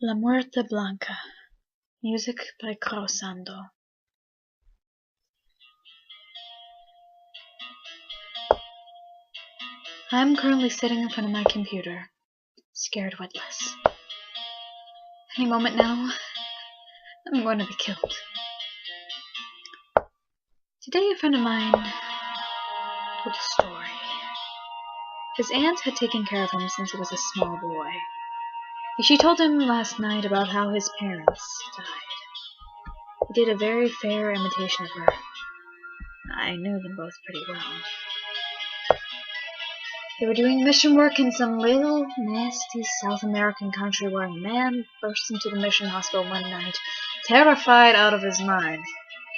La Muerta Blanca. Music by Kraosando. I am currently sitting in front of my computer, scared witless. Any moment now, I'm going to be killed. Today a friend of mine told a story. His aunt had taken care of him since he was a small boy. She told him last night about how his parents died. He did a very fair imitation of her. I knew them both pretty well. They were doing mission work in some little, nasty South American country where a man burst into the mission hospital one night, terrified out of his mind.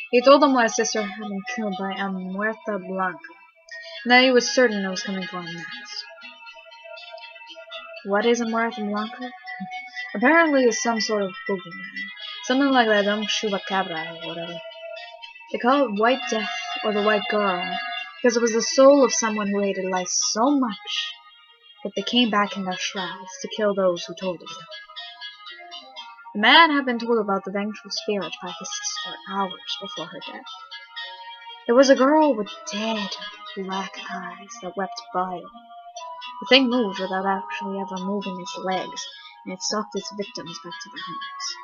He told them my sister had been killed by a Muerta Blanca, and that he was certain it was coming for him next. What is a Muerta Blanca? Apparently it's some sort of boogeyman. Something like that dumb chupacabra or whatever. They call it White Death or the White Girl because it was the soul of someone who hated life so much that they came back in their shrouds to kill those who told of them. The man had been told about the vengeful spirit by his sister hours before her death. There was a girl with dead black eyes that wept bile. The thing moved without actually ever moving its legs, and it sucked its victims back to their homes.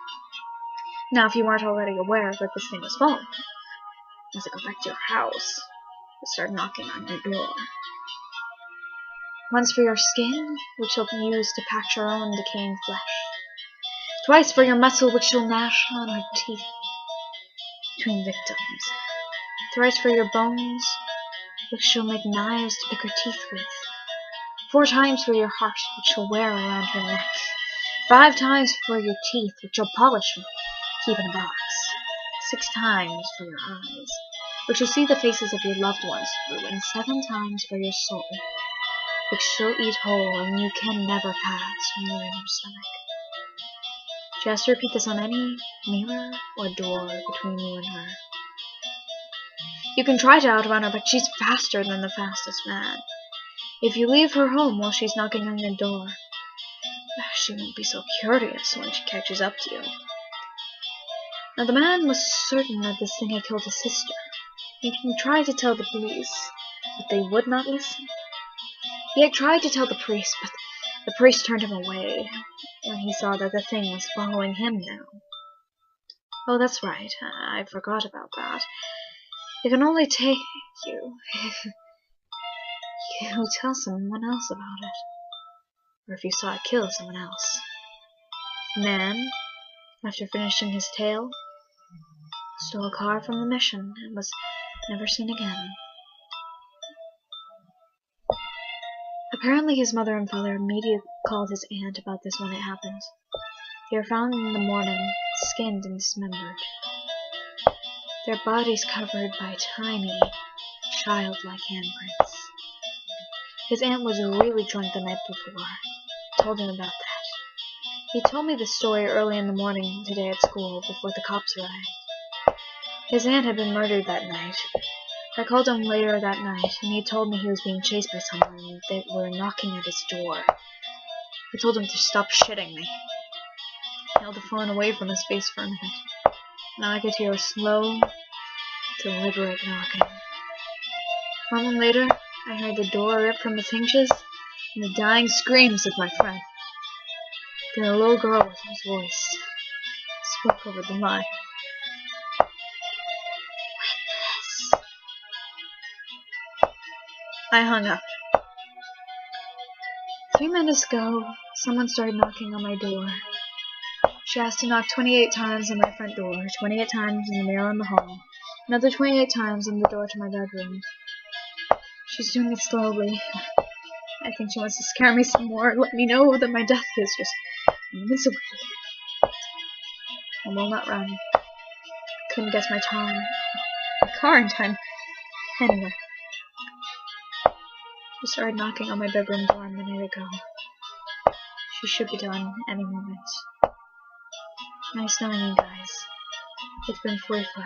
Now, if you weren't already aware that this thing was following you, as it go back to your house, it start knocking on your door. Once for your skin, which you'll use to patch your own decaying flesh. Twice for your muscle, which you'll gnash on her teeth between victims. Thrice for your bones, which she'll make knives to pick her teeth with. 4 times for your heart, which she'll wear around her neck. 5 times for your teeth, which you'll polish and keep in a box. 6 times for your eyes, which you'll see the faces of your loved ones through. And 7 times for your soul, which she'll eat whole and you can never pass when you're in her stomach. She has to repeat this on any mirror or door between you and her. You can try to outrun her, but she's faster than the fastest man. If you leave her home while she's knocking on your door, she won't be so curious when she catches up to you. Now the man was certain that this thing had killed his sister. He tried to tell the police, but they would not listen. He had tried to tell the priest, but the priest turned him away when he saw that the thing was following him now. Oh, that's right, I forgot about that. It can only take you if you tell someone else about it, or if you saw it kill someone else. The man, after finishing his tale, stole a car from the mission and was never seen again. Apparently his mother and father immediately called his aunt about this when it happened. They were found in the morning, skinned and dismembered, their bodies covered by tiny, childlike handprints. His aunt was really drunk the night before. I told him about that. He told me the story early in the morning today at school before the cops arrived. His aunt had been murdered that night. I called him later that night, and he told me he was being chased by someone and they were knocking at his door. I told him to stop shitting me. He held the phone away from his face for a minute. Now I could hear a slow, deliberate knocking. A moment later, I heard the door rip from its hinges and the dying screams of my friend. Then a little girl whose voice spoke over the line. Witness. I hung up. 3 minutes ago, someone started knocking on my door. She asked to knock 28 times on my front door, 28 times in the mirror in the hall, another 28 times on the door to my bedroom. She's doing it slowly. I think she wants to scare me some more, let me know that my death is just moments away. I will not run. Couldn't get my car in time. Anyway. She started knocking on my bedroom door a minute ago. She should be done any moment. Nice knowing you guys. It's been 45.